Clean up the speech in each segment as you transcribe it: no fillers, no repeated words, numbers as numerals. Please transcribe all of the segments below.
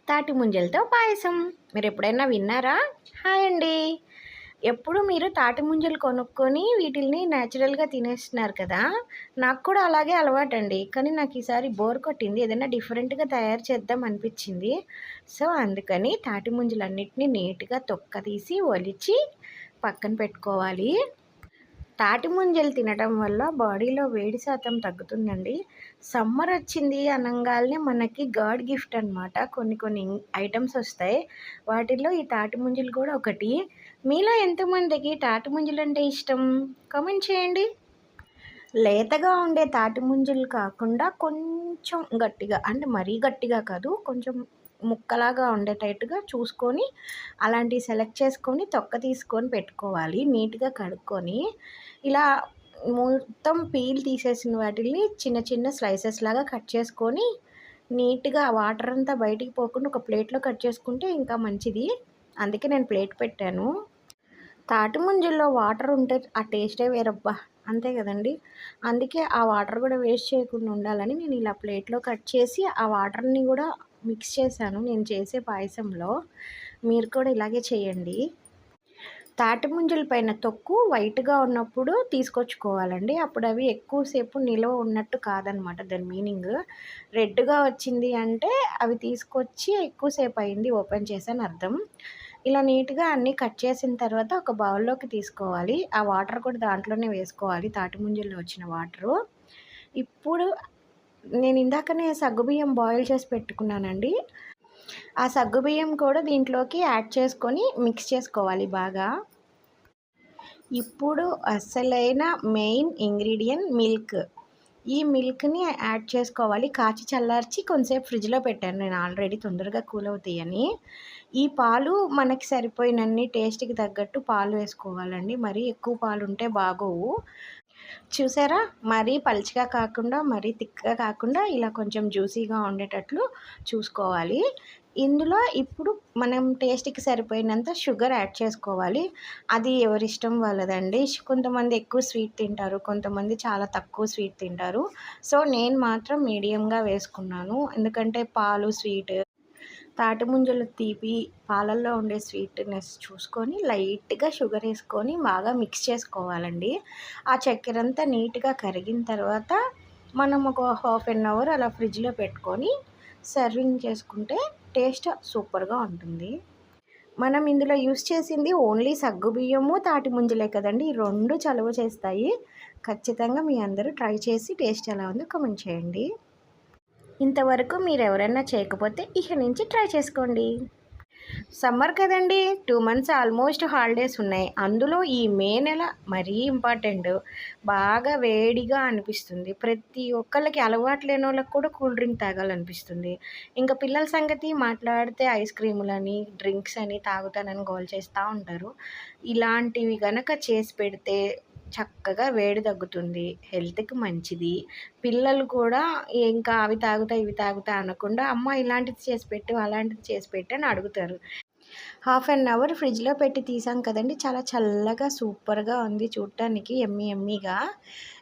తాటి ముంజలతో పాయసం మీరు ఎప్పుడైనా విన్నారా? హాయ్ అండి. ఎప్పుడు మీరు తాటి ముంజలు కొనుక్కొని వీటిల్ని న్యాచురల్‌గా తినేస్తున్నారు కదా! నాకు కూడా అలాగే అలవాటండి. కానీ నాకు ఈసారి బోర్ కొట్టింది. ఏదైనా డిఫరెంట్‌గా తయారు చేద్దాం అనిపించింది. సో, అందుకని తాటి ముంజలన్నిటిని నీట్‌గా తొక్క తీసి ఒలిచి పక్కన పెట్టుకోవాలి. తాటి ముంజలు తినడం వల్ల బాడీలో వేడి శాతం తగ్గుతుందండి. సమ్మర్ వచ్చింది అనంగాల్నే మనకి గాడ్ గిఫ్ట్ అనమాట. కొన్ని కొన్ని ఐటెమ్స్ వస్తాయి. వాటిల్లో ఈ తాటి ముంజలు కూడా ఒకటి. మీలో ఎంతమందికి తాటి ముంజలంటే ఇష్టం? కామెంట్ చేయండి. లేతగా ఉండే తాటి ముంజలు కాకుండా కొంచెం గట్టిగా అంటే మరీ గట్టిగా కాదు. కొంచెం ముక్కలాగా ఉండేటట్టుగా చూసుకొని అలాంటివి సెలెక్ట్ చేసుకొని తొక్క తీసుకొని పెట్టుకోవాలి. నీట్‌గా కడుక్కొని ఇలా మొత్తం పీల్ తీసేసిన వాటిల్ని చిన్న చిన్న స్లైసెస్ లాగా కట్ చేసుకొని నీట్‌గా వాటర్ అంతా బయటికి పోకుండా ఒక ప్లేట్‌లో కట్ చేసుకుంటే ఇంకా మంచిది. అందుకే నేను ప్లేట్ పెట్టాను. తాటి ముంజల్లో వాటర్ ఉంటే ఆ టేస్టే వేరబ్బా! అంతే గదండీ! అందుకే ఆ వాటర్ గూడా వేస్ట్ చేయకుండా ఉండాలని నేను ఇలా ప్లేట్‌లో కట్ చేసి ఆ వాటర్‌ని గూడా మిక్స్ చేశాను నేను చేసే పాయసంలో. మీరు కూడా ఇలాగే చేయండి. తాటి ముంజల పైన తొక్కు వైట్‌గా ఉన్నప్పుడు తీసుకొచ్చుకోవాలండి. అప్పుడు అవి ఎక్కువ సేపు నిలవ ఉన్నట్టు కాదనమాట దాని మీనింగ్. రెడ్‌గా వచ్చింది అంటే అవి తీసుకొచ్చి ఎక్కువ సేపు అయింది ఓపెన్ చేసని అర్థం. ఇలా నీట్‌గా అన్నీ కట్ చేసిన తర్వాత ఒక బౌల్‌లోకి తీసుకోవాలి. ఆ వాటర్ కూడా దాంట్లోనే వేసుకోవాలి. తాటి ముంజల్లో వచ్చిన వాటరు. ఇప్పుడు నేను ఇందాకనే సగ్గుబియ్యం బాయిల్ చేసి పెట్టుకున్నానండి. ఆ సగ్గుబియ్యం కూడా దీంట్లోకి యాడ్ చేసుకొని మిక్స్ చేసుకోవాలి బాగా. ఇప్పుడు అసలైన మెయిన్ ఇంగ్రీడియెంట్ మిల్క్. ఈ మిల్క్‌ని యాడ్ చేసుకోవాలి. కాచి చల్లార్చి కొంసేపు ఫ్రిడ్జ్‌లో పెట్టాను నేను ఆల్రెడీ తొందరగా కూల్ అవుతాయని. ఈ పాలు మనకి సరిపోయినన్ని టేస్ట్‌కి తగ్గట్టు పాలు వేసుకోవాలండి. మరీ ఎక్కువ పాలుంటే బాగోవు. చూసారా? మరీ పలుచగా కాకుండా, మరీ థిక్‌గా కాకుండా ఇలా కొంచెం జ్యూసీగా ఉండేటట్లు చూసుకోవాలి. ఇందులో ఇప్పుడు మనం టేస్ట్‌కి సరిపోయినంత షుగర్ యాడ్ చేసుకోవాలి. అది ఎవరిష్టం వాళ్ళదండి. కొంతమంది ఎక్కువ స్వీట్ తింటారు. కొంతమంది చాలా తక్కువ స్వీట్ తింటారు. సో, నేను మాత్రం మీడియంగా వేసుకున్నాను. ఎందుకంటే పాలు స్వీట్, తాటి ముంజల తీపి, పాలల్లో ఉండే స్వీట్‌నెస్ చూసుకొని లైట్‌గా షుగర్ ఏసుకొని బాగా మిక్స్ చేసుకోవాలండి. ఆ చక్కెరంతా నీట్‌గా కరిగిన తర్వాత మనం ఒక హాఫ్ ఎన్ అవర్ అలా ఫ్రిడ్జ్‌లో పెట్టుకొని సర్వింగ్ చేసుకుంటే టేస్ట్ సూపర్‌గా ఉంటుంది. మనం ఇందులో యూజ్ చేసింది ఓన్లీ సగ్గుబియ్యము, తాటి ముంజలే కదండీ! ఈ 2 చలువ చేస్తాయి. ఖచ్చితంగా మీ అందరూ ట్రై చేసి టేస్ట్ ఎలా ఉందో కామెంట్ చేయండి. ఇంతవరకు మీరెవరైనా చేయకపోతే ఇక నుంచి ట్రై చేసుకోండి. సమ్మర్ కదండీ! 2 మంత్స్ ఆల్మోస్ట్ హాలిడేస్ ఉన్నాయి. అందులో ఈ మే నెల మరీ ఇంపార్టెంట్. బాగా వేడిగా అనిపిస్తుంది. ప్రతి ఒక్కళ్ళకి అలవాటు లేనోళ్ళకి కూడా కూల్ డ్రింక్ తాగాలనిపిస్తుంది. ఇంకా పిల్లల సంగతి మాట్లాడితే ఐస్ క్రీములని, డ్రింక్స్ అని తాగుతానని గోల చేస్తా ఉంటారు. ఇలాంటివి గనక చేసి పెడితే చక్కగా వేడి తగ్గుతుంది. హెల్త్‌కి మంచిది. పిల్లలు కూడా ఇంకా అవి తాగుతా, ఇవి తాగుతా అనకుండా అమ్మ ఇలాంటిది చేసి పెట్టు, అలాంటిది చేసి పెట్టు అని అడుగుతారు. హాఫ్ అన్ అవర్ ఫ్రిడ్జ్‌లో పెట్టి తీసాం కదండీ! చాలా చల్లగా సూపర్‌గా ఉంది చూడటానికి యమ్మీ యమ్మీగా.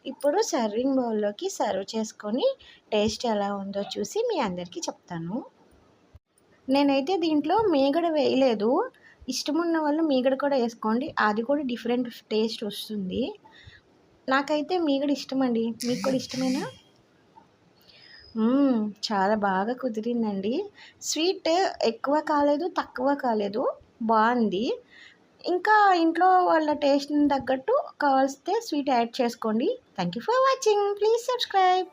ఇప్పుడు సర్వింగ్ బౌల్‌లోకి సర్వ్ చేసుకొని టేస్ట్ ఎలా ఉందో చూసి మీ అందరికీ చెప్తాను. నేనైతే దీంట్లో మీగడ వేయలేదు. ఇష్టమున్న వాళ్ళు మీగడ కూడా ఏసుకోండి. అది కూడా డిఫరెంట్ టేస్ట్ వస్తుంది. నాకైతే మీగడ ఇష్టమండి. మీకు కూడా ఇష్టమేనా? చాలా బాగా కుదిరిందండి. స్వీట్ ఎక్కువ కాలేదు, తక్కువ కాలేదు. బావుంది. ఇంకా ఇంట్లో వాళ్ళ టేస్ట్‌ని తగ్గట్టు కావాల్సితే స్వీట్ యాడ్ చేసుకోండి. Thank you for watching. Please subscribe.